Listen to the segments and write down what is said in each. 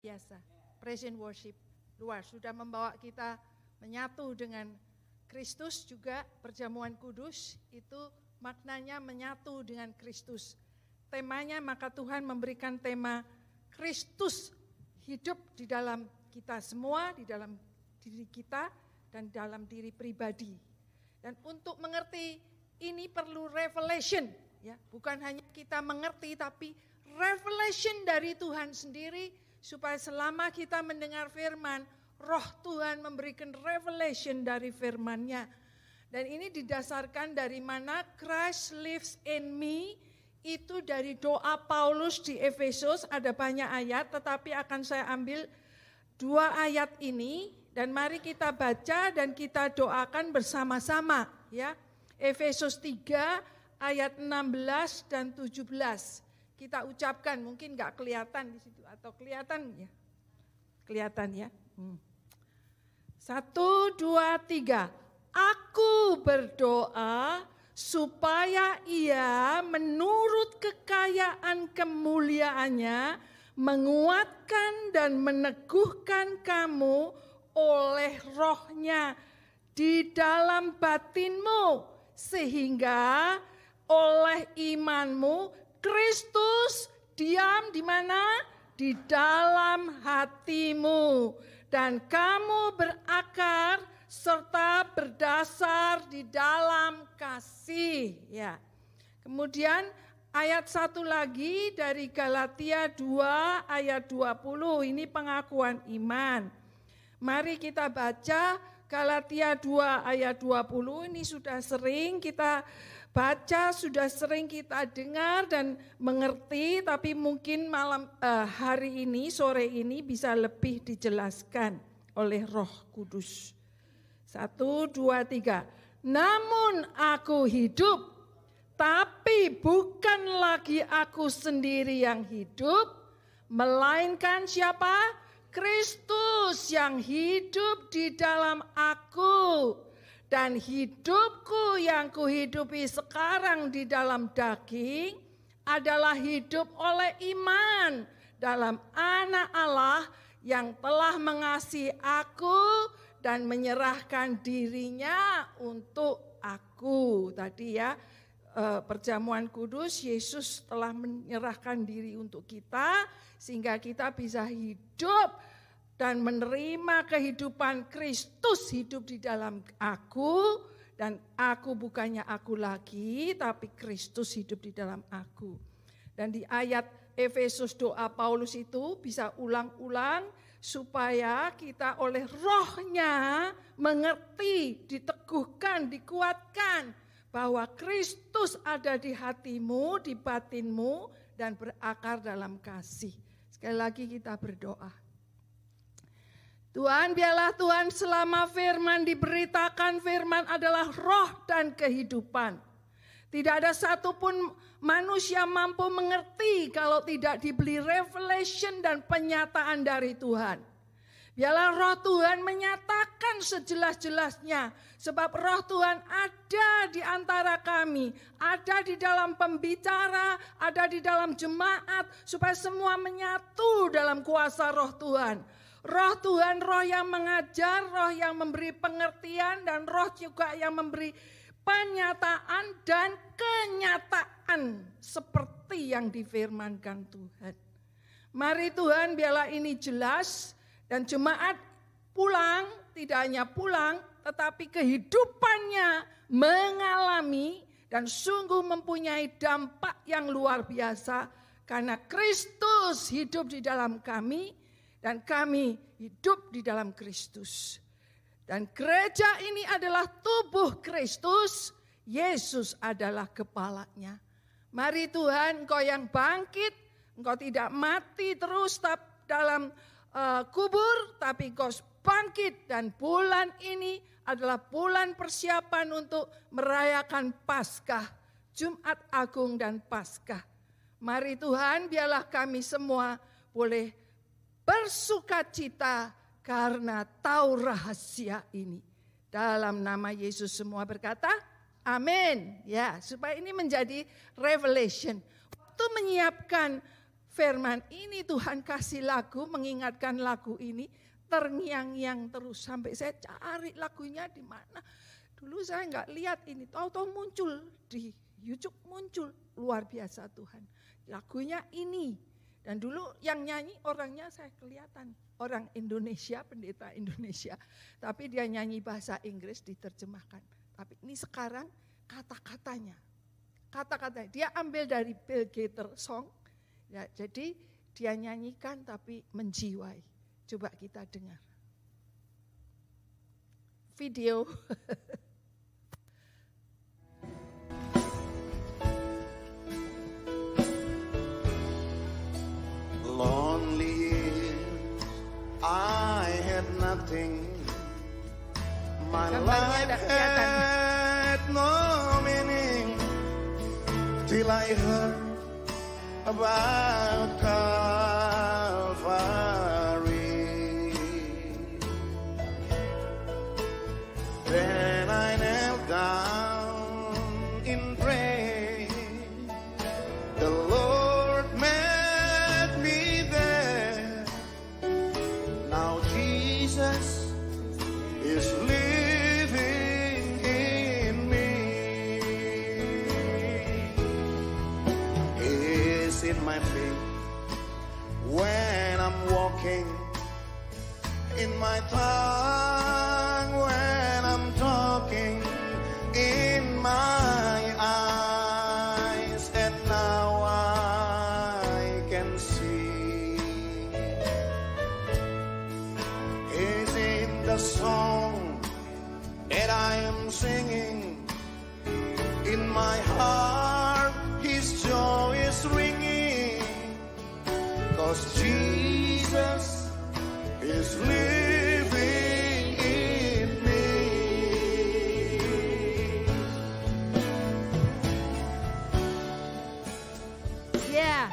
Biasa, praise and worship luar sudah membawa kita menyatu dengan Kristus juga. Perjamuan kudus itu maknanya menyatu dengan Kristus. Temanya, maka Tuhan memberikan tema Kristus hidup di dalam kita semua, di dalam diri kita dan dalam diri pribadi. Dan untuk mengerti ini perlu revelation, ya, bukan hanya kita mengerti tapi revelation dari Tuhan sendiri. Supaya selama kita mendengar firman, Roh Tuhan memberikan revelation dari firman-Nya. Dan ini didasarkan dari mana Christ lives in me, itu dari doa Paulus di Efesus. Ada banyak ayat, tetapi akan saya ambil 2 ayat ini. Dan mari kita baca dan kita doakan bersama-sama. Ya, Efesus 3 ayat 16 dan 17. Kita ucapkan, mungkin gak kelihatan di situ atau kelihatan ya? Kelihatan ya. 1, 2, 3. Aku berdoa supaya Ia menurut kekayaan kemuliaannya menguatkan dan meneguhkan kamu oleh Roh-Nya di dalam batinmu, sehingga oleh imanmu Kristus diam di mana? Di dalam hatimu, dan kamu berakar serta berdasar di dalam kasih. Ya. Kemudian ayat 1 lagi dari Galatia 2 ayat 20, ini pengakuan iman. Mari kita baca Galatia 2 ayat 20, ini sudah sering kita baca, sudah sering kita dengar dan mengerti, tapi mungkin hari ini, sore ini bisa lebih dijelaskan oleh Roh Kudus. 1, 2, 3. Namun aku hidup, tapi bukan lagi aku sendiri yang hidup, melainkan siapa? Kristus yang hidup di dalam aku. Dan hidupku yang kuhidupi sekarang di dalam daging adalah hidup oleh iman dalam Anak Allah yang telah mengasihi aku dan menyerahkan dirinya untuk aku. Tadi ya, perjamuan kudus, Yesus telah menyerahkan diri untuk kita sehingga kita bisa hidup dan menerima kehidupan Kristus hidup di dalam aku, dan aku bukannya aku lagi, tapi Kristus hidup di dalam aku. Dan di ayat Efesus doa Paulus itu bisa ulang-ulang supaya kita oleh Roh-Nya mengerti, diteguhkan, dikuatkan bahwa Kristus ada di hatimu, di batinmu, dan berakar dalam kasih. Sekali lagi kita berdoa. Tuhan, biarlah Tuhan selama firman diberitakan, firman adalah roh dan kehidupan. Tidak ada satupun manusia mampu mengerti kalau tidak diberi revelation dan penyataan dari Tuhan. Biarlah roh Tuhan menyatakan sejelas-jelasnya. Sebab roh Tuhan ada di antara kami. Ada di dalam pembicara, ada di dalam jemaat. Supaya semua menyatu dalam kuasa roh Tuhan. Roh Tuhan, roh yang mengajar, roh yang memberi pengertian, dan roh juga yang memberi penyataan dan kenyataan seperti yang difirmankan Tuhan. Mari Tuhan, biarlah ini jelas dan jemaat pulang, tidak hanya pulang, tetapi kehidupannya mengalami dan sungguh mempunyai dampak yang luar biasa karena Kristus hidup di dalam kami. Dan kami hidup di dalam Kristus. Dan gereja ini adalah tubuh Kristus. Yesus adalah kepalanya. Mari Tuhan, Engkau yang bangkit. Engkau tidak mati terus dalam kubur. Tapi Engkau bangkit. Dan bulan ini adalah bulan persiapan untuk merayakan Paskah. Jumat Agung dan Paskah. Mari Tuhan, biarlah kami semua boleh bersukacita karena tahu rahasia ini. Dalam nama Yesus semua berkata, amin. Ya, supaya ini menjadi revelation. Waktu menyiapkan firman ini Tuhan kasih lagu, mengingatkan lagu ini, terngiang-ngiang terus. Sampai saya cari lagunya di mana. Dulu saya nggak lihat ini, tahu-tahu muncul di YouTube, muncul. Luar biasa Tuhan. Lagunya ini. Dan dulu yang nyanyi orangnya saya kelihatan. Orang Indonesia, pendeta Indonesia. Tapi dia nyanyi bahasa Inggris diterjemahkan. Tapi ini sekarang kata-katanya. Kata-katanya, dia ambil dari Bill Gaither Song. Ya, jadi dia nyanyikan tapi menjiwai. Coba kita dengar. Video. Lonely years, I had nothing. My life had no meaning till I heard about Calvary. Then I knelt down in prayer. The Lord met me there. Now Jesus is living in me. Is it my faith when I'm walking, in my tongue when I'm talking, in my eyes, and now I can see. Is it the song that I am singing? In my heart His joy is ringing, 'cause Jesus is living in me. Yeah,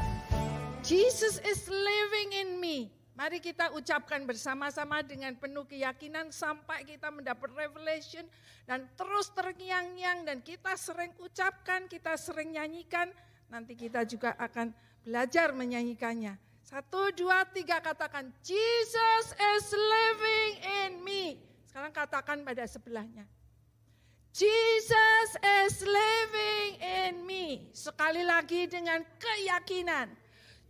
Jesus is living in me. Mari kita ucapkan bersama-sama dengan penuh keyakinan sampai kita mendapat revelation dan terus terngiang-ngiang dan kita sering ucapkan, kita sering nyanyikan, nanti kita juga akan belajar menyanyikannya. 1, 2, 3 katakan, Jesus is living in me. Sekarang katakan pada sebelahnya. Jesus is living in me. Sekali lagi dengan keyakinan.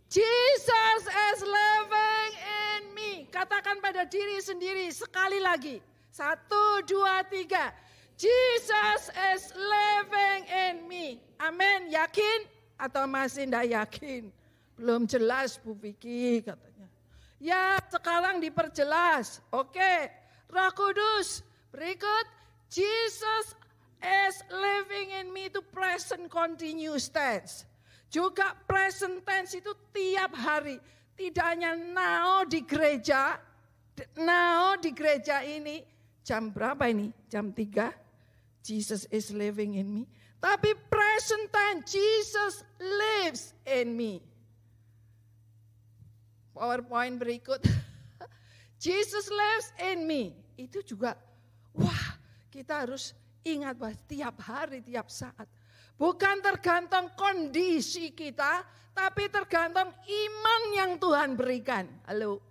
Jesus is living in me. Katakan pada diri sendiri sekali lagi. 1, 2, 3. Jesus is living in me. Amin. Yakin atau masih tidak yakin? Belum jelas Bu Vicky katanya. Ya sekarang diperjelas. Oke. Roh Kudus. Berikut. Jesus is living in me itu present continuous tense. Juga present tense itu tiap hari. Tidak hanya now di gereja. Now di gereja ini. Jam berapa ini? Jam 3. Jesus is living in me. Tapi present tense. Jesus lives in me. PowerPoint berikut. Jesus lives in me. Itu juga, wah kita harus ingat bahwa tiap hari, tiap saat. Bukan tergantung kondisi kita, tapi tergantung iman yang Tuhan berikan. Halo.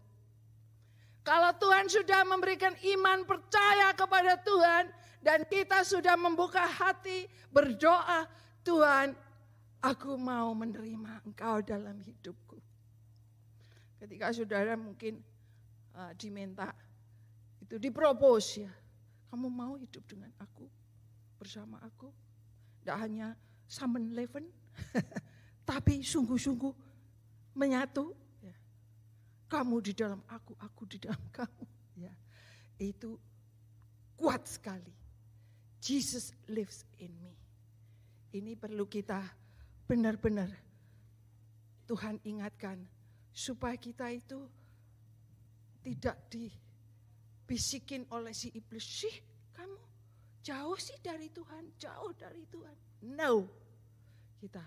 Kalau Tuhan sudah memberikan iman percaya kepada Tuhan, dan kita sudah membuka hati berdoa, Tuhan aku mau menerima Engkau dalam hidupku. Ketika saudara mungkin diminta, itu dipropose ya. Kamu mau hidup dengan aku, bersama aku? Tidak hanya summon leven, tapi sungguh-sungguh menyatu. Ya. Kamu di dalam aku di dalam kamu. Ya. Itu kuat sekali. Jesus lives in me. Ini perlu kita benar-benar Tuhan ingatkan. Supaya kita itu tidak dibisikin oleh si iblis. Sih kamu jauh sih dari Tuhan, jauh dari Tuhan. No, kita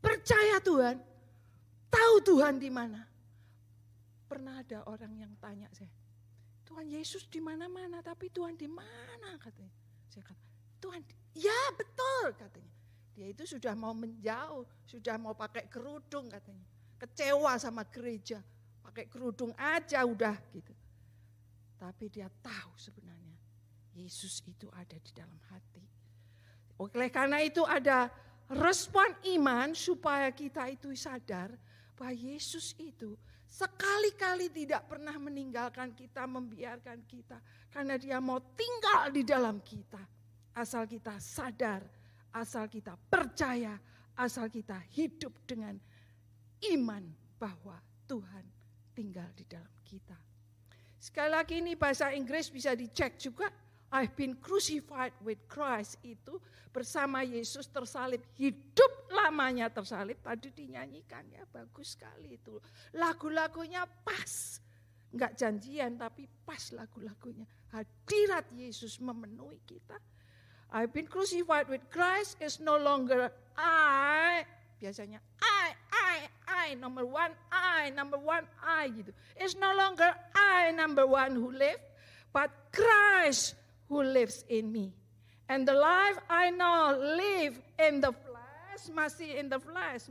percaya Tuhan, tahu Tuhan di mana. Pernah ada orang yang tanya saya, Tuhan Yesus di mana-mana, tapi Tuhan di mana katanya. Saya kata, Tuhan, ya betul katanya. Dia itu sudah mau menjauh, sudah mau pakai kerudung katanya. kecewa sama gereja. Pakai kerudung aja udah gitu. Tapi dia tahu sebenarnya Yesus itu ada di dalam hati. Oleh karena itu ada respon iman supaya kita itu sadar bahwa Yesus itu sekali-kali tidak pernah meninggalkan kita, membiarkan kita. Karena dia mau tinggal di dalam kita. Asal kita sadar, asal kita percaya, asal kita hidup dengan iman bahwa Tuhan tinggal di dalam kita. Sekali lagi ini bahasa Inggris bisa dicek juga. I've been crucified with Christ itu bersama Yesus tersalib, hidup lamanya tersalib. Tadi dinyanyikan ya, bagus sekali itu. Lagu-lagunya pas, enggak janjian tapi pas lagu-lagunya. Hadirat Yesus memenuhi kita. I've been crucified with Christ, is no longer I. Biasanya I, number one I gitu. It's no longer I, number one who live, but Christ who lives in me. And the life I now live in the flesh,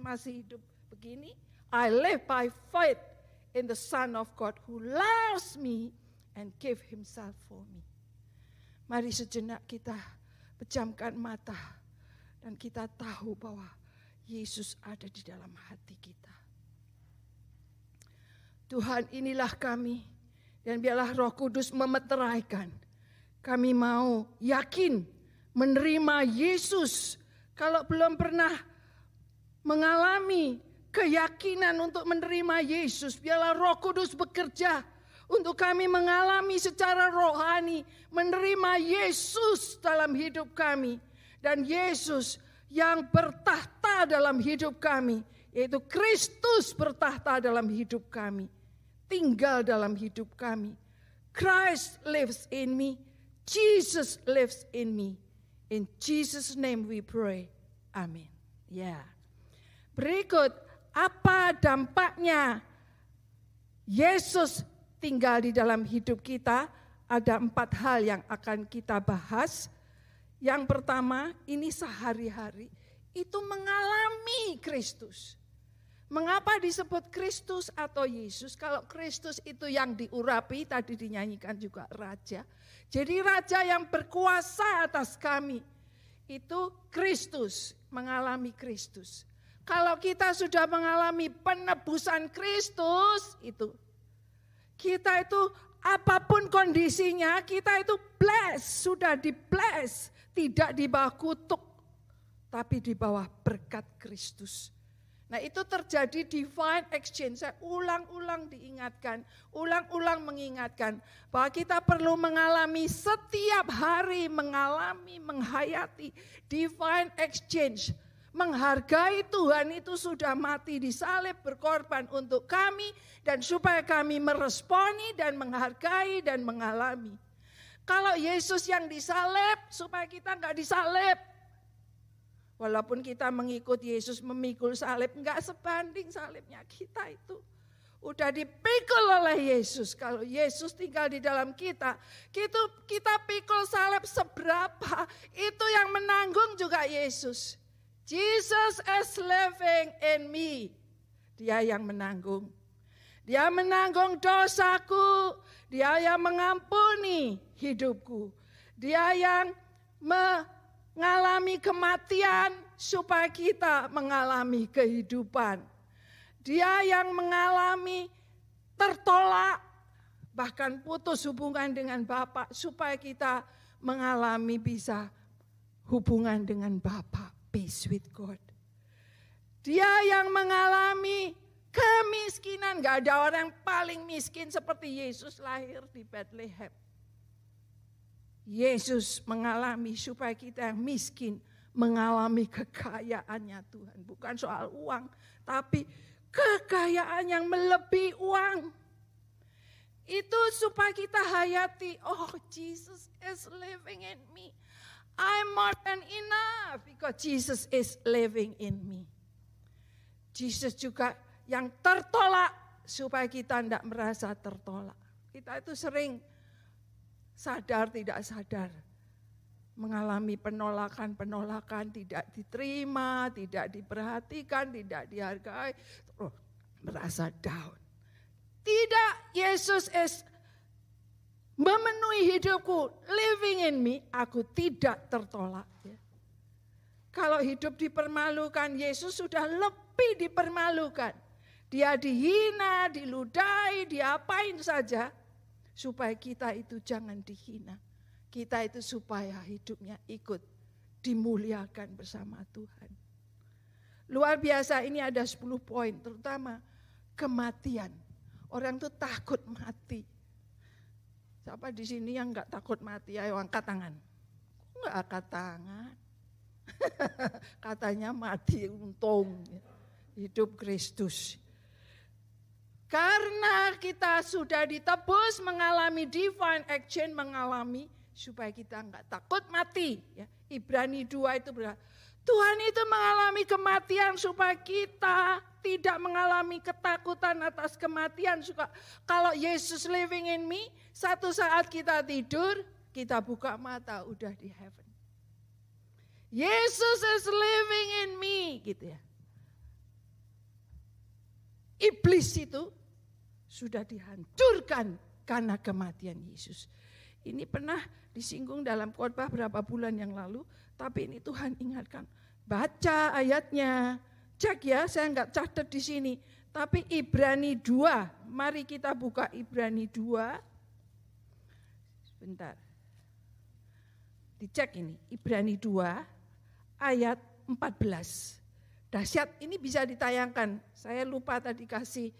masih hidup begini. I live by faith in the Son of God who loves me and gave himself for me. Mari sejenak kita pejamkan mata dan kita tahu bahwa Yesus ada di dalam hati kita. Tuhan, inilah kami dan biarlah Roh Kudus memeteraikan. Kami mau yakin menerima Yesus. Kalau belum pernah mengalami keyakinan untuk menerima Yesus, biarlah Roh Kudus bekerja untuk kami mengalami secara rohani menerima Yesus dalam hidup kami. Dan Yesus yang bertahta dalam hidup kami, yaitu Kristus bertahta dalam hidup kami, tinggal dalam hidup kami. Christ lives in me, Jesus lives in me. In Jesus' name we pray. Amin. Ya. Berikut, apa dampaknya Yesus tinggal di dalam hidup kita? Ada 4 hal yang akan kita bahas. Yang pertama, ini sehari-hari itu mengalami Kristus. Mengapa disebut Kristus atau Yesus? Kalau Kristus itu yang diurapi, tadi dinyanyikan juga raja. Jadi raja yang berkuasa atas kami, itu Kristus, mengalami Kristus. Kalau kita sudah mengalami penebusan Kristus, itu kita itu apapun kondisinya, kita itu blessed, sudah di-bless. Tidak di bawah kutuk, tapi di bawah berkat Kristus. Nah itu terjadi divine exchange. Saya ulang-ulang diingatkan, ulang-ulang mengingatkan bahwa kita perlu mengalami setiap hari, menghayati divine exchange. Menghargai Tuhan itu sudah mati disalib, berkorban untuk kami, dan supaya kami meresponi dan menghargai dan mengalami. Kalau Yesus yang disalib, supaya kita enggak disalib. Walaupun kita mengikut Yesus memikul salib, enggak sebanding salibnya kita itu. Udah dipikul oleh Yesus. Kalau Yesus tinggal di dalam kita pikul salib seberapa, itu yang menanggung juga Yesus. Jesus is living in me. Dia yang menanggung. Dia menanggung dosaku. Dia yang mengampuni hidupku. Dia yang mengalami kematian supaya kita mengalami kehidupan. Dia yang mengalami tertolak, bahkan putus hubungan dengan Bapa supaya kita mengalami bisa hubungan dengan Bapa, peace with God. Dia yang mengalami kemiskinan, gak ada orang paling miskin seperti Yesus lahir di Bethlehem. Yesus mengalami supaya kita yang miskin mengalami kekayaannya Tuhan. Bukan soal uang, tapi kekayaan yang melebihi uang. Itu supaya kita hayati, oh Jesus is living in me. I'm more than enough because Jesus is living in me. Jesus juga yang tertolak supaya kita tidak merasa tertolak. Kita itu sering sadar tidak sadar mengalami penolakan, tidak diterima, tidak diperhatikan, tidak dihargai. merasa down. Tidak, Yesus memenuhi hidupku, living in me, aku tidak tertolak. Kalau hidup dipermalukan, Yesus sudah lebih dipermalukan. Dia dihina, diludahi, diapain saja. Supaya kita itu jangan dihina. Kita itu supaya hidupnya ikut dimuliakan bersama Tuhan. Luar biasa, ini ada 10 poin, terutama kematian. Orang tuh takut mati. Siapa di sini yang enggak takut mati? Ayo angkat tangan. Enggak angkat tangan. Katanya mati untung. Hidup Kristus. Karena kita sudah ditebus, mengalami divine action, mengalami supaya kita enggak takut mati. Ibrani 2 itu berkata, Tuhan itu mengalami kematian supaya kita tidak mengalami ketakutan atas kematian. Kalau Yesus living in me, satu saat kita tidur, kita buka mata, udah di heaven. Yesus is living in me, gitu ya. Iblis itu sudah dihancurkan karena kematian Yesus. Ini pernah disinggung dalam khotbah berapa bulan yang lalu, tapi ini Tuhan ingatkan. Baca ayatnya, cek ya, saya enggak catat di sini. Tapi Ibrani 2, mari kita buka Ibrani 2. Sebentar. Dicek ini, Ibrani 2 ayat 14. Dahsyat, ini bisa ditayangkan. Saya lupa tadi kasih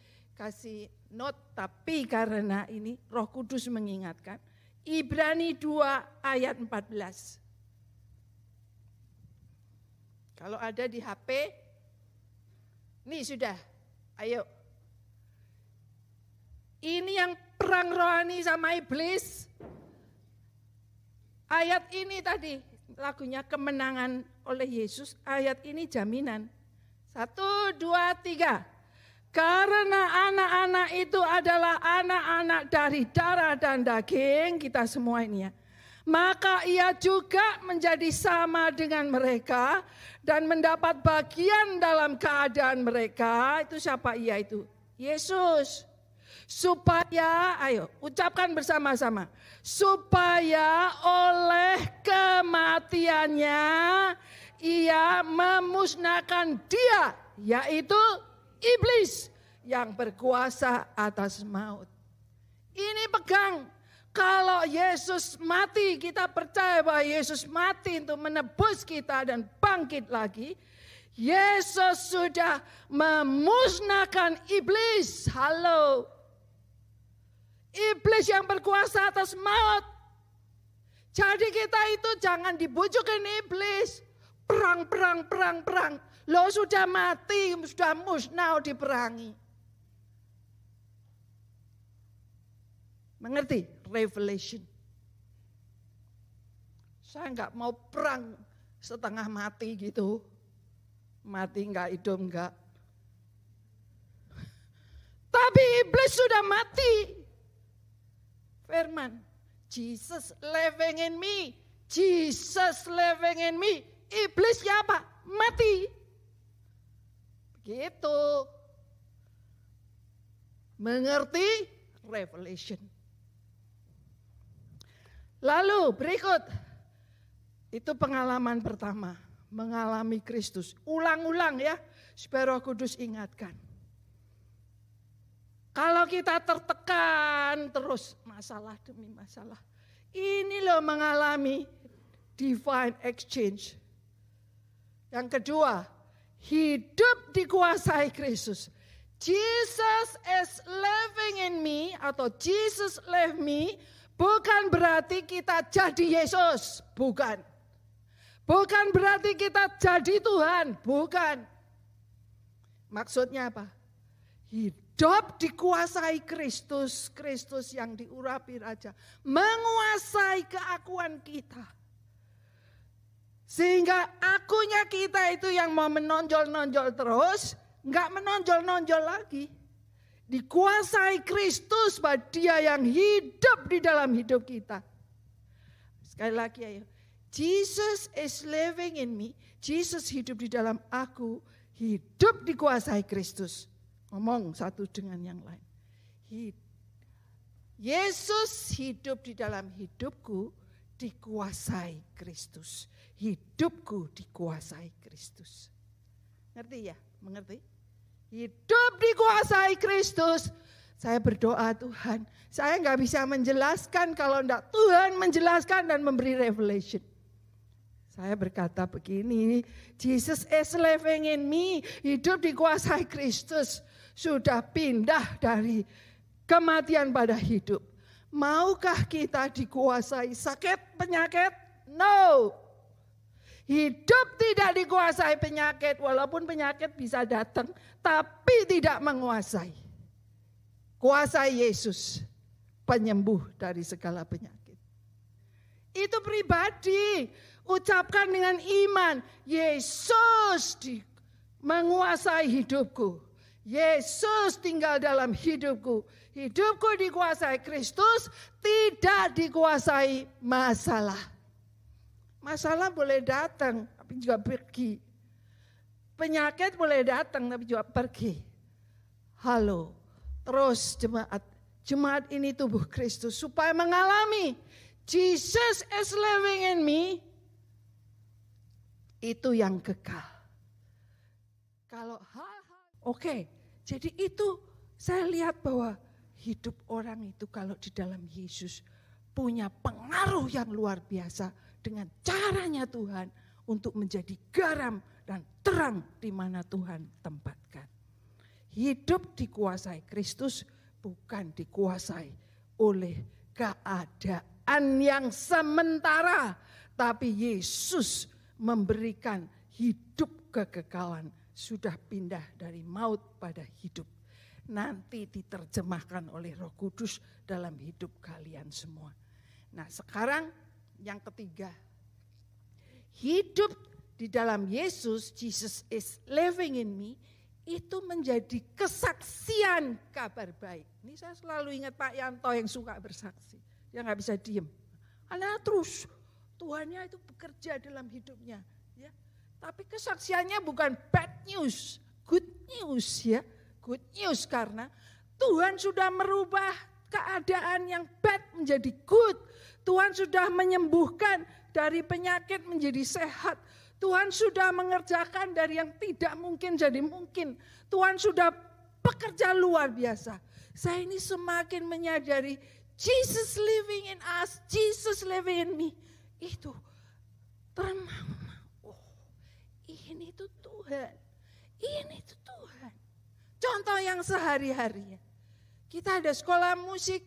note, tapi karena ini Roh Kudus mengingatkan. Ibrani 2 ayat 14. Kalau ada di HP, nih sudah, ayo. Ini yang perang rohani sama iblis. Ayat ini tadi, lagunya kemenangan oleh Yesus, ayat ini jaminan. 1, 2, 3. Karena anak-anak itu adalah anak-anak dari darah dan daging, kita semua ini ya. Maka ia juga menjadi sama dengan mereka dan mendapat bagian dalam keadaan mereka. Itu siapa ia itu? Yesus. Supaya, ayo ucapkan bersama-sama. Supaya oleh kematiannya ia memusnahkan dia, yaitu iblis yang berkuasa atas maut. Ini pegang. Kalau Yesus mati, kita percaya bahwa Yesus mati untuk menebus kita dan bangkit lagi. Yesus sudah memusnahkan iblis. Halo. Iblis yang berkuasa atas maut. Jadi kita itu jangan dibujukin iblis. Perang. Lo sudah mati, sudah musnah diperangi. Mengerti? Revelation. Saya enggak mau perang setengah mati gitu. Mati enggak, hidup enggak. Tapi iblis sudah mati. Firman, Jesus living in me. Jesus living in me. Iblis apa? Mati. Begitu. Mengerti? Revelation. Lalu berikut, itu pengalaman pertama, mengalami Kristus. Ulang-ulang ya, supaya Roh Kudus ingatkan. Kalau kita tertekan terus, masalah demi masalah. Ini loh mengalami divine exchange. Yang kedua, hidup dikuasai Kristus. Jesus is living in me, atau Jesus live me, bukan berarti kita jadi Yesus, bukan. Bukan berarti kita jadi Tuhan, bukan. Maksudnya apa? Hidup dikuasai Kristus, Kristus yang diurapi Raja, menguasai keakuan kita. Sehingga akunya kita itu yang mau menonjol-nonjol terus, enggak menonjol-nonjol lagi. Dikuasai Kristus, bahwa Dia yang hidup di dalam hidup kita. Sekali lagi ayo. Jesus is living in me. Jesus hidup di dalam aku. Hidup dikuasai Kristus. ngomong satu dengan yang lain. Yesus hidup di dalam hidupku dikuasai Kristus. Hidupku dikuasai Kristus. Ngerti ya? Mengerti? Hidup dikuasai Kristus. Saya berdoa Tuhan, saya nggak bisa menjelaskan kalau enggak Tuhan menjelaskan dan memberi revelation. Saya berkata begini, Jesus is living in me, hidup dikuasai Kristus. Sudah pindah dari kematian pada hidup. Maukah kita dikuasai sakit, penyakit? No. Hidup tidak dikuasai penyakit, walaupun penyakit bisa datang, tapi tidak menguasai. Kuasai Yesus, penyembuh dari segala penyakit. Itu pribadi, ucapkan dengan iman, Yesus menguasai hidupku. Yesus tinggal dalam hidupku. Hidupku dikuasai Kristus, tidak dikuasai masalah. Masalah boleh datang, tapi juga pergi. Penyakit boleh datang, tapi juga pergi. Halo. Terus jemaat ini tubuh Kristus supaya mengalami Jesus is living in me, itu yang kekal. Kalau oke, jadi itu saya lihat bahwa hidup orang itu kalau di dalam Yesus punya pengaruh yang luar biasa dengan caranya Tuhan untuk menjadi garam dan terang di mana Tuhan tempatkan. Hidup dikuasai Kristus, bukan dikuasai oleh keadaan yang sementara. Tapi Yesus memberikan hidup kekekalan. Sudah pindah dari maut pada hidup. Nanti diterjemahkan oleh Roh Kudus dalam hidup kalian semua. Nah sekarang yang ketiga. Hidup di dalam Yesus, Jesus is living in me. Itu menjadi kesaksian kabar baik. Ini saya selalu ingat Pak Yanto yang suka bersaksi. Dia nggak bisa diem. Karena terus Tuhannya itu bekerja dalam hidupnya. Ya. Tapi kesaksiannya bukan bad news, good news ya. Good news karena Tuhan sudah merubah keadaan yang bad menjadi good. Tuhan sudah menyembuhkan dari penyakit menjadi sehat. Tuhan sudah mengerjakan dari yang tidak mungkin jadi mungkin. Tuhan sudah bekerja luar biasa. Saya ini semakin menyadari Jesus living in us, Jesus living in me. Itu terang. Oh, ini tuh Tuhan. Ini tuh Tuhan. Contoh yang sehari-hari. Kita ada sekolah musik.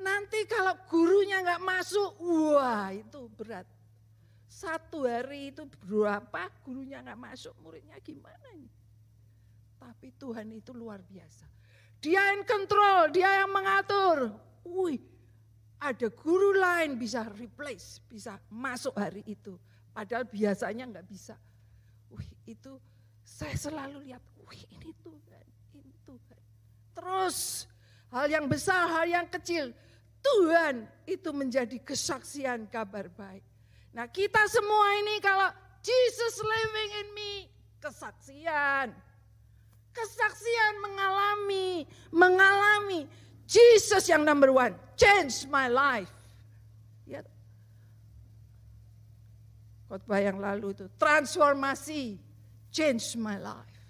Nanti kalau gurunya nggak masuk, wah itu berat. Satu hari itu berapa gurunya nggak masuk, muridnya gimana nih? Tapi Tuhan itu luar biasa. Dia in control, dia yang mengatur. Wih, ada guru lain bisa replace, bisa masuk hari itu. Padahal biasanya nggak bisa. Wih, itu saya selalu lihat, wih ini Tuhan, ini Tuhan. Terus hal yang besar, hal yang kecil, Tuhan itu menjadi kesaksian kabar baik. Nah kita semua ini kalau Jesus living in me, kesaksian. Kesaksian mengalami Jesus yang number one, change my life. Ya. Khotbah yang lalu itu, transformasi, change my life.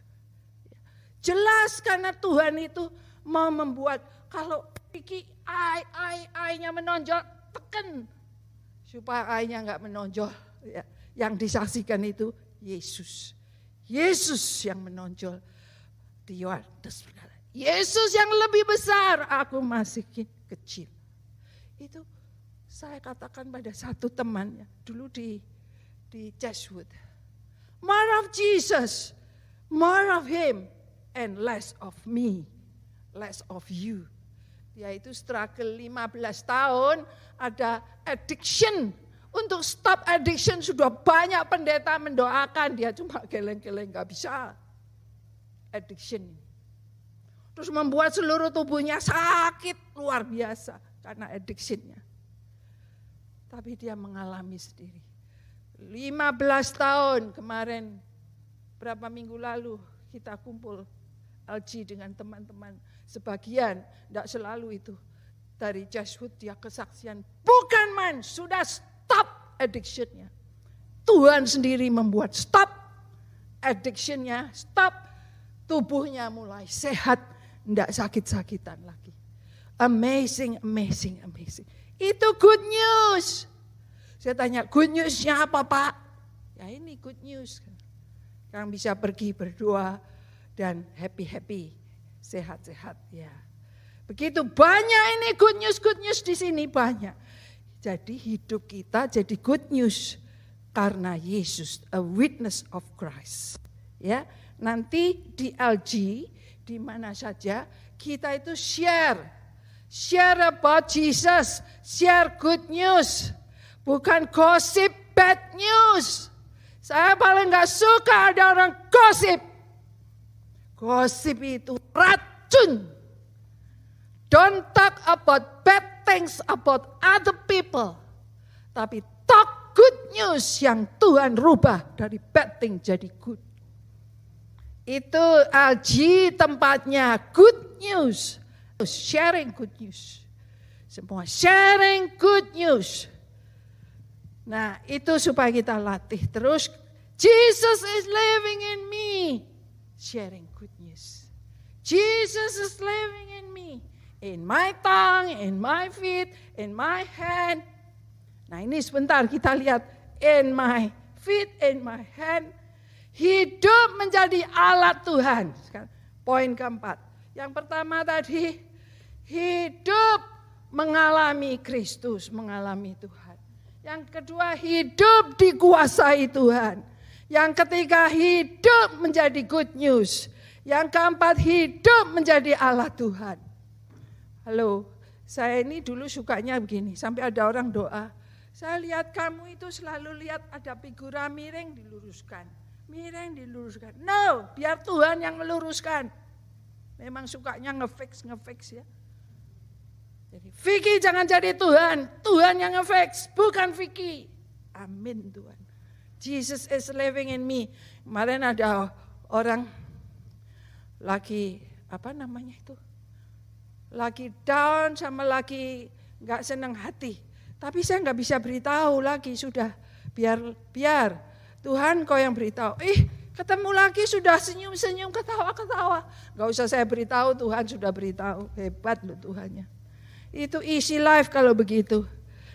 Jelas karena Tuhan itu mau membuat, kalau I-nya menonjol, tekan. Supaya I-nya enggak menonjol. Ya. Yang disaksikan itu Yesus. Yesus yang menonjol. Di Yohanes berkata, Yesus yang lebih besar, aku masih kecil. Itu saya katakan pada satu teman ya, dulu di Cheshwood. More of Jesus, more of Him, and less of me, less of you. Dia itu struggle 15 tahun, ada addiction. Untuk stop addiction sudah banyak pendeta mendoakan, dia cuma geleng-geleng, gak bisa. Addiction. Terus membuat seluruh tubuhnya sakit luar biasa karena addictionnya. Tapi dia mengalami sendiri. 15 tahun kemarin, berapa minggu lalu kita kumpul LG dengan teman-teman. Sebagian, tidak selalu itu. Dari Jesuit dia kesaksian, bukan man, sudah stop addiction-nya. Tuhan sendiri membuat stop addiction-nya, stop, tubuhnya mulai sehat, tidak sakit-sakitan lagi. Amazing, amazing, amazing. Itu good news. Saya tanya, good news-nya apa Pak? Ya ini good news. Yang bisa pergi berdoa dan happy-happy, sehat-sehat. Ya. Begitu banyak ini good news di sini banyak. Jadi hidup kita jadi good news karena Yesus, a witness of Christ. Ya, nanti di LG, di mana saja kita itu share about Jesus, share good news, bukan gossip bad news. Saya paling gak suka ada orang gosip. Gosip itu racun. Don't talk about bad things about other people. Tapi talk good news yang Tuhan rubah dari bad thing jadi good. Itu LG tempatnya good news. Sharing good news. Semua sharing good news. Nah itu supaya kita latih terus. Jesus is living in me. Sharing good news. Jesus is living in me. In my tongue, in my feet, in my hand. Nah ini sebentar kita lihat. In my feet, in my hand. Hidup menjadi alat Tuhan. Poin keempat. Yang pertama tadi. Hidup mengalami Kristus, mengalami Tuhan. Yang kedua hidup dikuasai Tuhan. Yang ketiga hidup menjadi good news. Yang keempat hidup menjadi alat Tuhan. Halo, saya ini dulu sukanya begini. Sampai ada orang doa. Saya lihat kamu itu selalu lihat ada figura miring diluruskan. Miring diluruskan. No, biar Tuhan yang meluruskan. Memang sukanya ngefix ya. Jadi Vicky jangan jadi Tuhan. Tuhan yang ngefix, bukan Vicky. Amin Tuhan. Jesus is living in me. Kemarin ada orang lagi lagi down sama lagi nggak senang hati. Tapi saya nggak bisa beritahu lagi sudah biar Tuhan kau yang beritahu. Ketemu lagi sudah senyum-senyum ketawa-ketawa. Nggak usah saya beritahu, Tuhan sudah beritahu. Hebat loh Tuhannya. Itu easy life kalau begitu.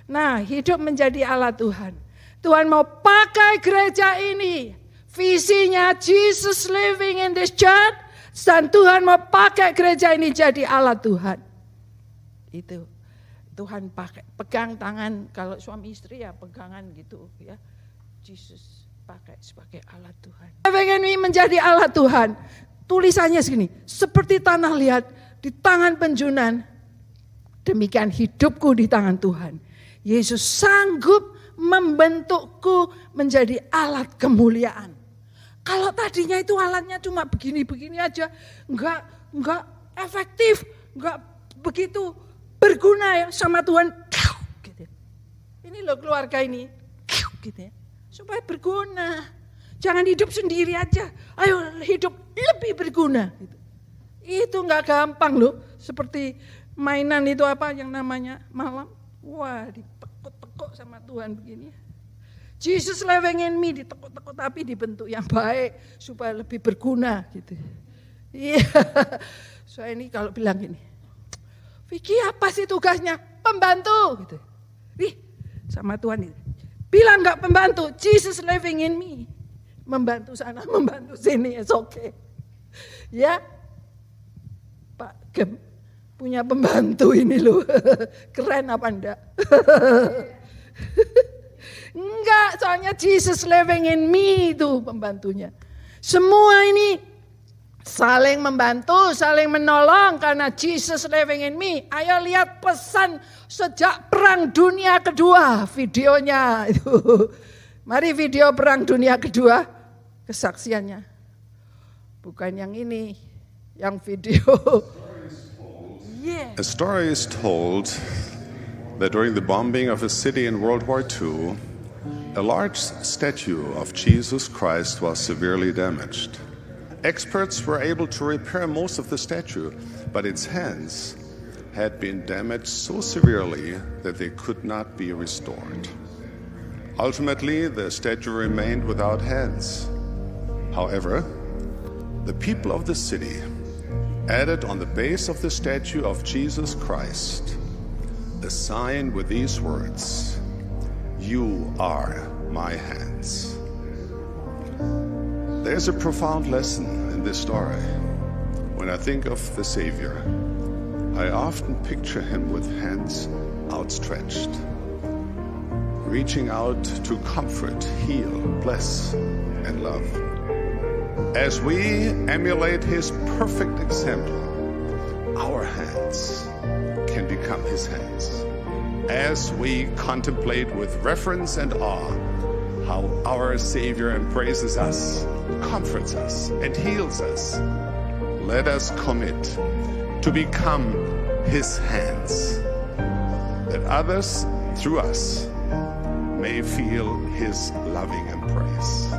Nah hidup menjadi alat Tuhan. Tuhan mau pakai gereja ini. Visinya Jesus living in this church. Dan Tuhan mau pakai gereja ini jadi alat Tuhan. Itu Tuhan pakai. Pegang tangan kalau suami istri ya pegangan gitu ya. Jesus pakai sebagai alat Tuhan. Living in me menjadi alat Tuhan. Tulisannya segini. Seperti tanah liat di tangan penjunan. Demikian hidupku di tangan Tuhan. Yesus sanggup membentukku menjadi alat kemuliaan. Kalau tadinya itu alatnya cuma begini-begini aja, enggak efektif, enggak begitu berguna ya sama Tuhan. Gitu. Ini loh keluarga ini, gitu ya, supaya berguna. Jangan hidup sendiri aja, ayo hidup lebih berguna. Gitu. Itu enggak gampang loh, seperti mainan itu apa yang namanya malam, wah ditekuk-tekuk sama Tuhan begini. Jesus living in me, ditekuk-tekuk tapi dibentuk yang baik supaya lebih berguna gitu. Iya. Soalnya ini kalau bilang gini, Vicky apa sih tugasnya? Pembantu gitu. Sama Tuhan ini. Bilang enggak pembantu, Jesus living in me. Membantu sana, membantu sini, it's okay. Ya. Pak Gem punya pembantu ini loh. Keren apa enggak? Enggak, soalnya Jesus living in me itu pembantunya. Semua ini saling membantu, saling menolong karena Jesus living in me. Ayo lihat pesan sejak Perang Dunia Kedua, videonya itu. Mari video Perang Dunia Kedua, kesaksiannya. Bukan yang ini, yang video. A story is told that during the bombing of a city in World War II, a large statue of Jesus Christ was severely damaged. Experts were able to repair most of the statue, but its hands had been damaged so severely that they could not be restored. Ultimately, the statue remained without hands. However, the people of the city added on the base of the statue of Jesus Christ a sign with these words, "You are my hands." There's a profound lesson in this story. When I think of the Savior, I often picture him with hands outstretched, reaching out to comfort, heal, bless, and love. As we emulate his perfect example, our hands can become his hands. As we contemplate with reverence and awe how our Savior embraces us, comforts us, and heals us, let us commit to become his hands, that others through us may feel his loving embrace.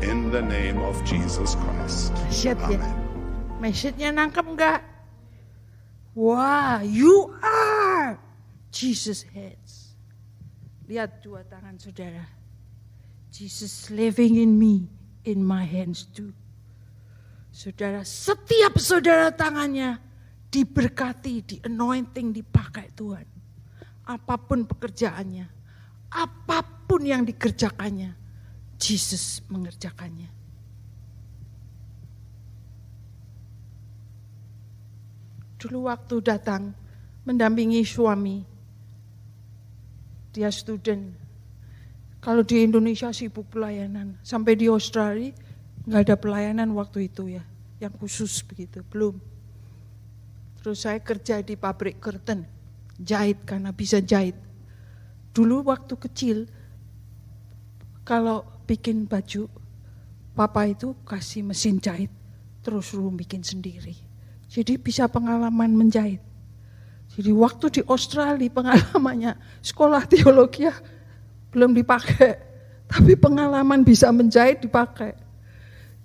In the name of Jesus Christ. Amen. Message-nya nangkep enggak? Wah, you are Jesus' hands. Lihat dua tangan saudara. Jesus living in me, in my hands too. Saudara, setiap saudara tangannya diberkati, di anointing, dipakai Tuhan. Apapun pekerjaannya, apapun yang dikerjakannya, Jesus mengerjakannya. Dulu waktu datang mendampingi suami, dia student. Kalau di Indonesia sibuk pelayanan, sampai di Australia nggak ada pelayanan waktu itu ya, yang khusus begitu, belum. Terus saya kerja di pabrik curtain, jahit karena bisa jahit. Dulu waktu kecil, kalau bikin baju, papa itu kasih mesin jahit, terus suruh bikin sendiri. Jadi bisa pengalaman menjahit. Jadi waktu di Australia pengalamannya sekolah teologi belum dipakai, tapi pengalaman bisa menjahit dipakai.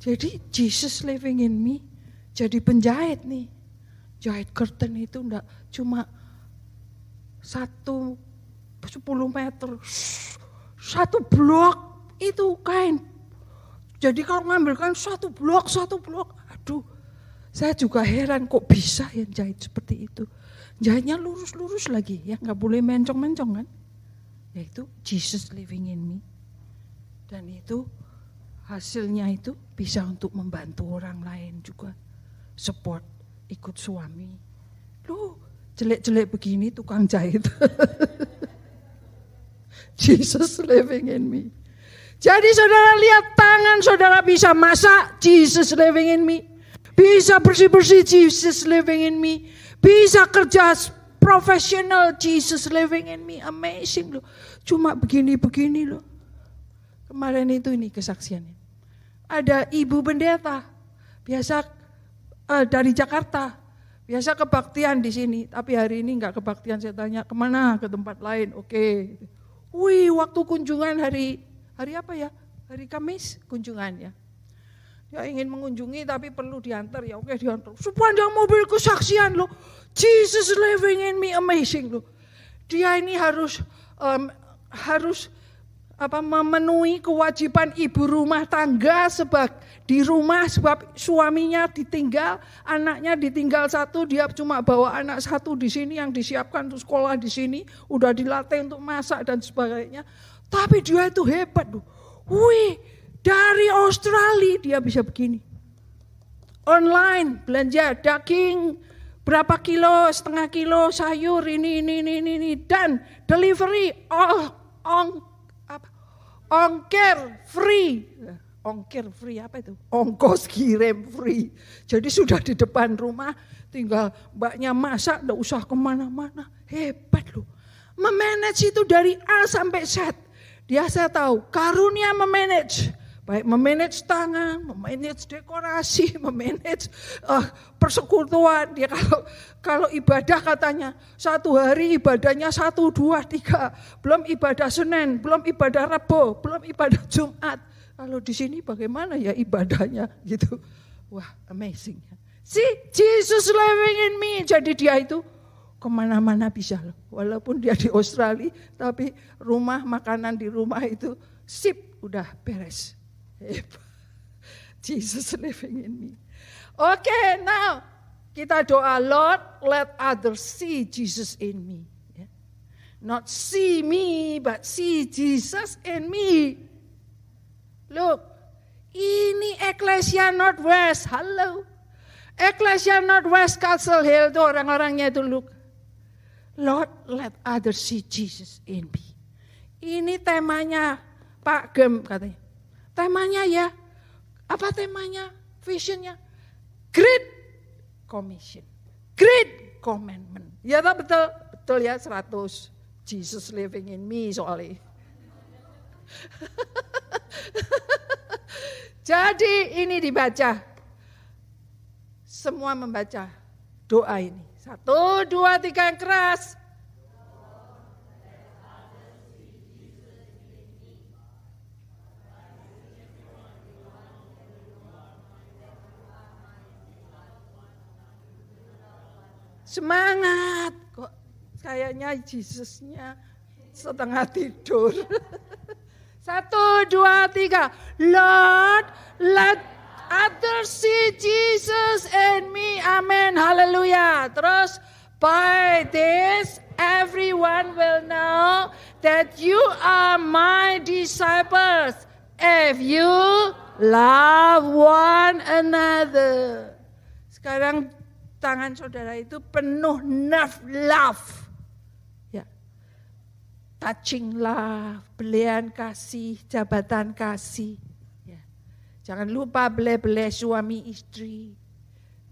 Jadi Jesus living in me, jadi penjahit nih. Jahit curtain itu enggak cuma 10 meter, 1 blok itu kain. Jadi kalau ngambilkan 1 blok, aduh, saya juga heran kok bisa yang jahit seperti itu. Jahitnya lurus-lurus lagi, ya nggak boleh mencong-mencong kan? Yaitu Jesus living in me. Dan itu hasilnya itu bisa untuk membantu orang lain juga. Support, ikut suami. Loh, jelek-jelek begini tukang jahit. Jesus living in me. Jadi saudara lihat tangan saudara bisa masak, Jesus living in me. Bisa bersih-bersih, Jesus living in me. Bisa kerja profesional, Jesus living in me. Amazing loh. Cuma begini-begini loh. Kemarin itu ini kesaksiannya. Ada ibu pendeta, biasa dari Jakarta, biasa kebaktian di sini. Tapi hari ini enggak kebaktian, saya tanya kemana, ke tempat lain. Oke. Wih, waktu kunjungan hari apa ya? Hari Kamis kunjungannya. Dia ingin mengunjungi tapi perlu diantar, ya oke diantar. Sepanjang mobil kesaksian loh. Jesus living in me, amazing loh. Dia ini harus memenuhi kewajiban ibu rumah tangga di rumah sebab suaminya ditinggal, anaknya ditinggal 1, dia cuma bawa anak 1 di sini yang disiapkan untuk sekolah di sini, udah dilatih untuk masak dan sebagainya. Tapi dia itu hebat loh. Wih, dari Australia dia bisa begini. Online belanja daging berapa kilo, setengah kilo sayur ini dan delivery ongkir free. Ongkir free apa itu? Ongkos kirim free. Jadi sudah di depan rumah, tinggal mbaknya masak, enggak usah kemana-mana. Hebat loh. Memanage itu dari A sampai Z. Dia saya tahu, karunia memanage. Baik memanage tangan, memanage dekorasi, memanage persekutuan. Dia kalau ibadah katanya 1 hari ibadahnya 1, 2, 3. Belum ibadah Senin, belum ibadah Rabu, belum ibadah Jumat. Kalau di sini bagaimana ya ibadahnya gitu. Wah, amazing. See, Jesus living in me. Jadi dia itu kemana-mana bisa loh. Walaupun dia di Australia, tapi makanan di rumah itu sip, udah beres. Jesus living in me. Okay, now kita doa, Lord, let others see Jesus in me. Not see me, but see Jesus in me. Look, ini Ecclesia Northwest, halo. Ecclesia Northwest Castle Hill itu orang-orangnya itu, look. Lord, let others see Jesus in me. Ini temanya Pak Gem katanya. Temanya ya, apa temanya? Visionnya, Great Commission, Great Commandment. Ya betul, betul ya 100. Jesus living in me soalnya. Jadi ini dibaca. Semua membaca doa ini. 1, 2, 3 yang keras. Semangat. Kok kayaknya Yesusnya setengah tidur. 1, 2, 3. Lord, let others see Jesus in me. Amen. Haleluya. Terus, by this everyone will know that you are my disciples if you love one another. Sekarang tangan saudara itu penuh love. Touching love, belian kasih, jabatan kasih. Ya. Jangan lupa beli suami istri,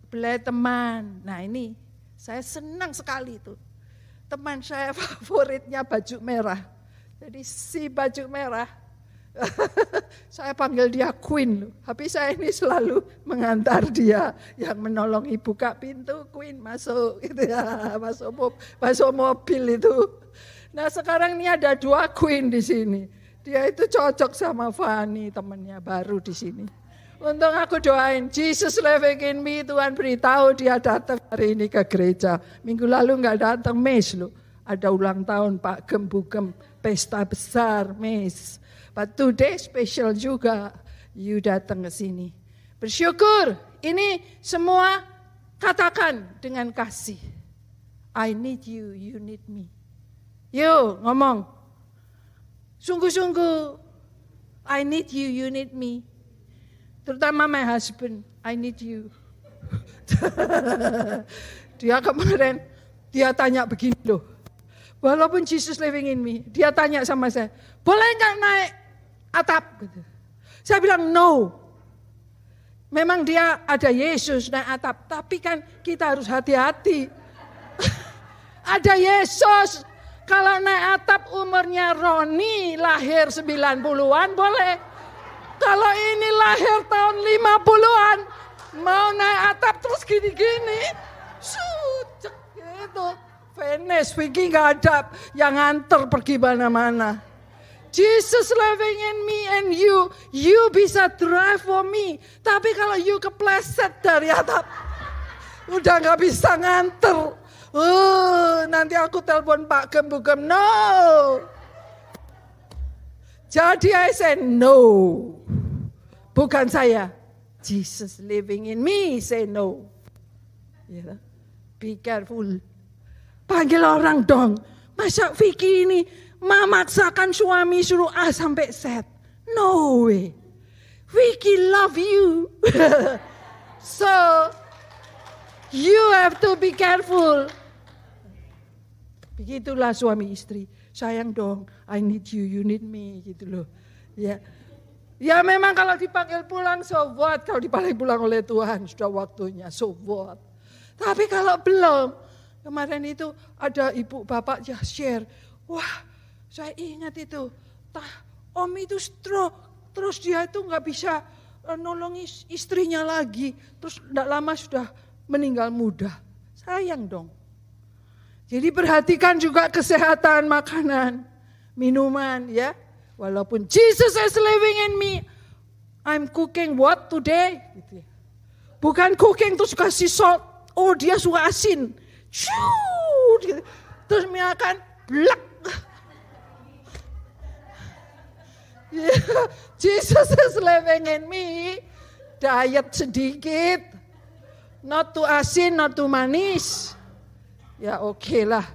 beli teman. Nah ini saya senang sekali itu. Teman saya favoritnya baju merah. Jadi si baju merah, saya panggil dia Queen. Tapi saya ini selalu mengantar dia yang menolong ibu buka pintu, Queen masuk, gitu ya, masuk mobil itu. Nah sekarang ini ada 2 Queen di sini. Dia itu cocok sama Fanny, temannya baru di sini. Untung aku doain, Jesus living in me, Tuhan beritahu dia datang hari ini ke gereja. Minggu lalu enggak datang, Mes loh. Ada ulang tahun Pak Gem, pesta besar, Mes. But today special juga, you datang ke sini. Bersyukur, ini semua katakan dengan kasih. I need you, you need me. Yuk ngomong, sungguh-sungguh, I need you, you need me. Terutama my husband, I need you. Dia kemarin, dia tanya begini loh. Walaupun Jesus living in me, dia tanya sama saya, boleh nggak naik atap? Saya bilang no. Memang dia ada Yesus naik atap, tapi kan kita harus hati-hati. Ada Yesus. Kalau naik atap umurnya Roni lahir 90-an boleh. Kalau ini lahir tahun 50-an mau naik atap terus gini-gini. Sucek gitu. Venice, Vicky gak ada yang nganter pergi mana-mana. Jesus living in me and you bisa drive for me. Tapi kalau you kepleset dari atap, udah gak bisa nganter. Nanti aku telepon Pak Gem. No. Jadi I say no. Bukan saya. Jesus living in me say no. Yeah. Be careful. Panggil orang dong. Masa Vicky ini memaksakan suami suruh A sampai Z? No way. Vicky love you. So you have to be careful. Begitulah suami istri. Sayang dong, I need you, you need me, gitu loh. Ya, ya memang kalau dipanggil pulang, so what? Kalau dipanggil pulang oleh Tuhan, sudah waktunya, so what? Tapi kalau belum, kemarin itu ada ibu bapak ya share. Wah, saya ingat itu. Om itu stroke, terus dia itu nggak bisa nolong istrinya lagi. Terus tidak lama sudah meninggal muda. Sayang dong. Jadi perhatikan juga kesehatan makanan, minuman ya. Walaupun Jesus is living in me, I'm cooking what today? Gitu ya. Bukan cooking terus kasih salt. Oh dia suka asin. Terus makan blak. Jesus is living in me. Diet sedikit. Not too asin, not too manis. Ya oke lah.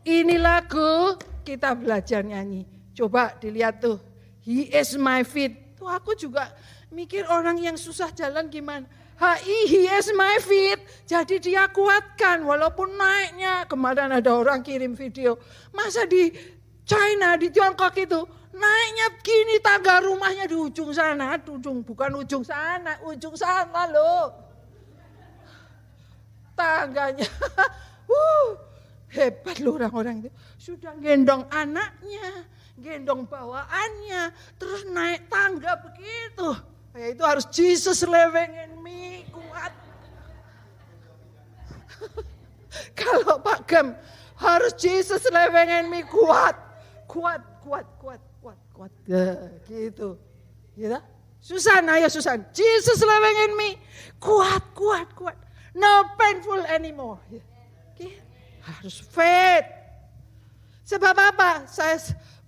Ini lagu kita belajar nyanyi. Coba dilihat tuh. He is my feet. Tuh aku juga mikir orang yang susah jalan gimana. He is my feet. Jadi dia kuatkan walaupun naiknya. Kemarin ada orang kirim video. Masa di China, di Tiongkok itu. Naiknya gini tangga rumahnya di ujung sana. Bukan ujung sana loh. Tangganya. Hebat loh orang-orang itu. Sudah gendong anaknya. Gendong bawaannya. Terus naik tangga begitu. Ya itu harus Jesus living in me, kuat. Kalau Pak Gem harus Jesus living in me, kuat. Gitu. Ya, Susan, ayo Susan. Jesus living in me, kuat. No painful anymore. Okay. Harus faith. Sebab apa? Saya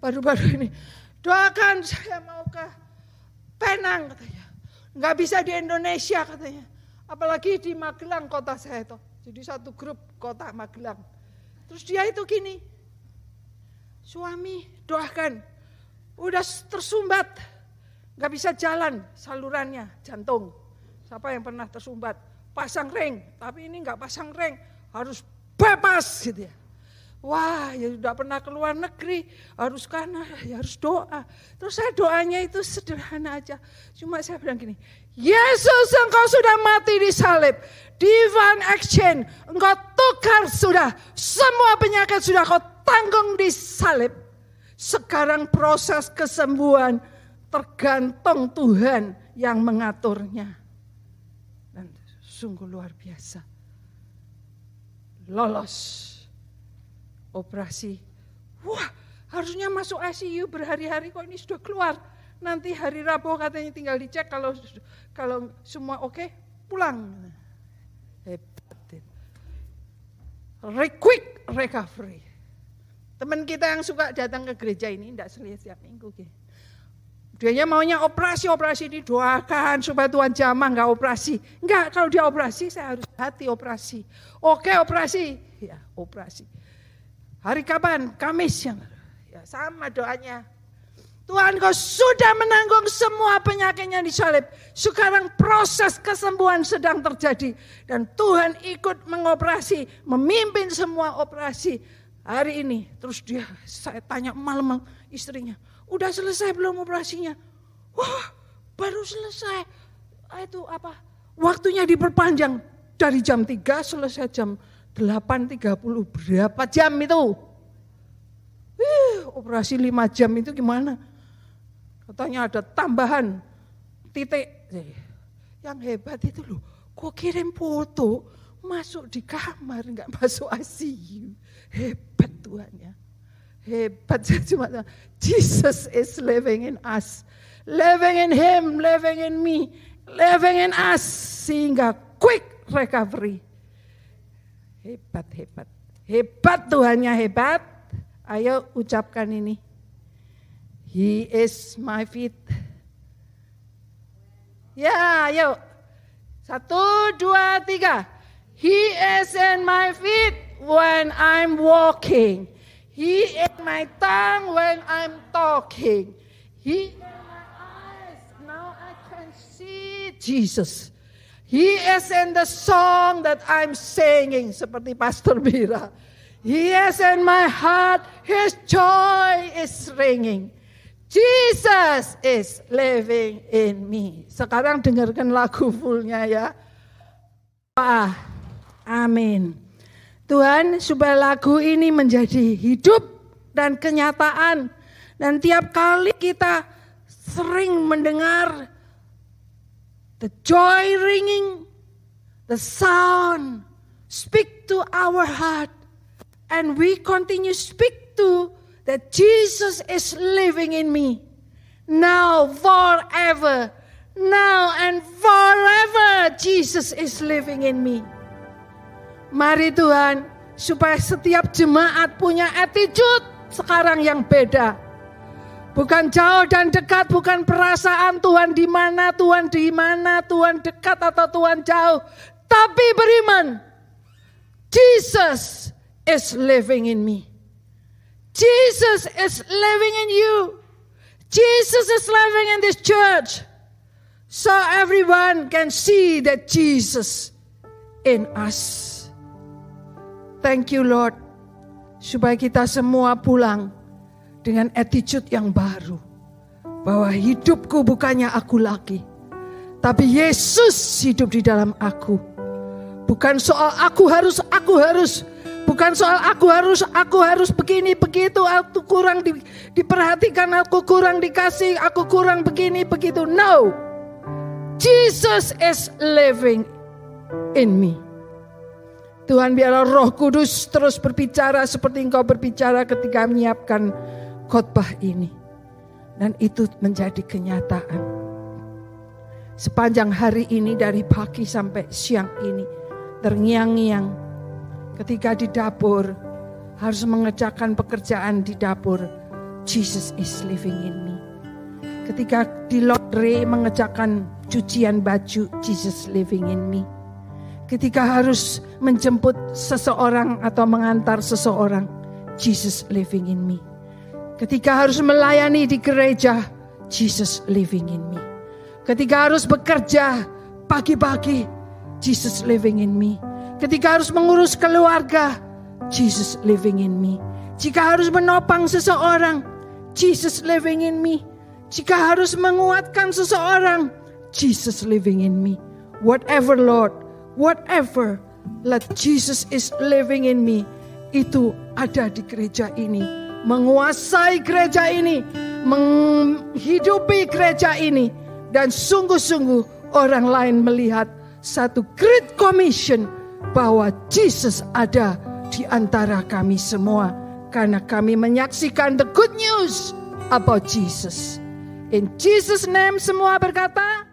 baru-baru ini doakan saya mau ke Penang katanya. Nggak bisa di Indonesia katanya. Apalagi di Magelang kota saya itu. Jadi satu grup kota Magelang. Terus dia itu gini. Suami doakan. Udah tersumbat. Nggak bisa jalan salurannya jantung. Siapa yang pernah tersumbat? Pasang ring. Tapi ini nggak pasang ring. Harus bebas gitu ya. Wah, ya sudah pernah keluar negeri, harus karena ya harus doa. Terus saya doanya itu sederhana aja. Cuma saya bilang gini, Yesus engkau sudah mati di salib. Divine exchange, engkau tukar sudah. Semua penyakit sudah kau tanggung di salib. Sekarang proses kesembuhan tergantung Tuhan yang mengaturnya. Dan sungguh luar biasa. Lolos. Operasi, wah harusnya masuk ICU berhari-hari kok ini sudah keluar. Nanti hari Rabu katanya tinggal dicek kalau semua oke, pulang. Hebat. Quick recovery. Teman kita yang suka datang ke gereja ini tidak setiap minggu. Dianya maunya operasi didoakan supaya Tuhan jamah nggak operasi. Enggak, kalau dia operasi saya harus hati operasi. Oke operasi, ya operasi. Hari kapan? Kamis yang ya, sama doanya. Tuhan kau sudah menanggung semua penyakitnya di salib. Sekarang proses kesembuhan sedang terjadi. Dan Tuhan ikut mengoperasi, memimpin semua operasi hari ini. Terus saya tanya malam istrinya, udah selesai belum operasinya? Wah baru selesai. Itu apa? Waktunya diperpanjang dari jam 3 selesai jam 8.30, berapa jam itu? Operasi 5 jam itu gimana? Katanya ada tambahan titik. Yang hebat itu loh, kok kirim foto masuk di kamar, nggak masuk ICU. Hebat Tuhan ya. Hebat, saya cuma Jesus is living in us. Living in Him, living in me, living in us. Sehingga quick recovery. Hebat Tuhannya hebat. Ayo ucapkan ini. He is my feet. Ya, ayo. 1, 2, 3. He is in my feet when I'm walking. He is my tongue when I'm talking. He is my eyes. Now I can see Jesus. He is in the song that I'm singing, seperti Pastor Mira. He is in my heart, His joy is ringing. Jesus is living in me. Sekarang dengarkan lagu fullnya ya. Amin. Tuhan, supaya lagu ini menjadi hidup dan kenyataan. Dan tiap kali kita sering mendengar the joy ringing, the sound, speak to our heart. And we continue speak to that Jesus is living in me. Now, forever, Now and forever Jesus is living in me. Mari Tuhan, supaya setiap jemaat punya attitude sekarang yang beda. Bukan jauh dan dekat, bukan perasaan Tuhan di mana, Tuhan di mana, Tuhan dekat atau Tuhan jauh. Tapi beriman, Jesus is living in me. Jesus is living in you. Jesus is living in this church. So everyone can see that Jesus in us. Thank you Lord. Supaya kita semua pulang dengan attitude yang baru. Bahwa hidupku bukannya aku lagi. Tapi Yesus hidup di dalam aku. Bukan soal aku harus. Bukan soal aku harus begini, begitu. Aku kurang diperhatikan, aku kurang dikasih, aku kurang begini, begitu. No. Jesus is living in me. Tuhan, biarlah Roh Kudus terus berbicara seperti Engkau berbicara ketika menyiapkan khotbah ini. Dan itu menjadi kenyataan. Sepanjang hari ini dari pagi sampai siang ini terngiang-ngiang ketika di dapur harus mengerjakan pekerjaan di dapur. Jesus is living in me. Ketika di laundry mengerjakan cucian baju, Jesus living in me. Ketika harus menjemput seseorang atau mengantar seseorang, Jesus living in me. Ketika harus melayani di gereja, Jesus living in me. Ketika harus bekerja pagi-pagi, Jesus living in me. Ketika harus mengurus keluarga, Jesus living in me. Jika harus menopang seseorang, Jesus living in me. Jika harus menguatkan seseorang, Jesus living in me. Whatever Lord, whatever, let Jesus is living in me. Itu ada di gereja ini. Menguasai gereja ini. Menghidupi gereja ini. Dan sungguh-sungguh orang lain melihat satu great commission. Bahwa Jesus ada di antara kami semua. Karena kami menyaksikan the good news about Jesus. In Jesus' name semua berkata,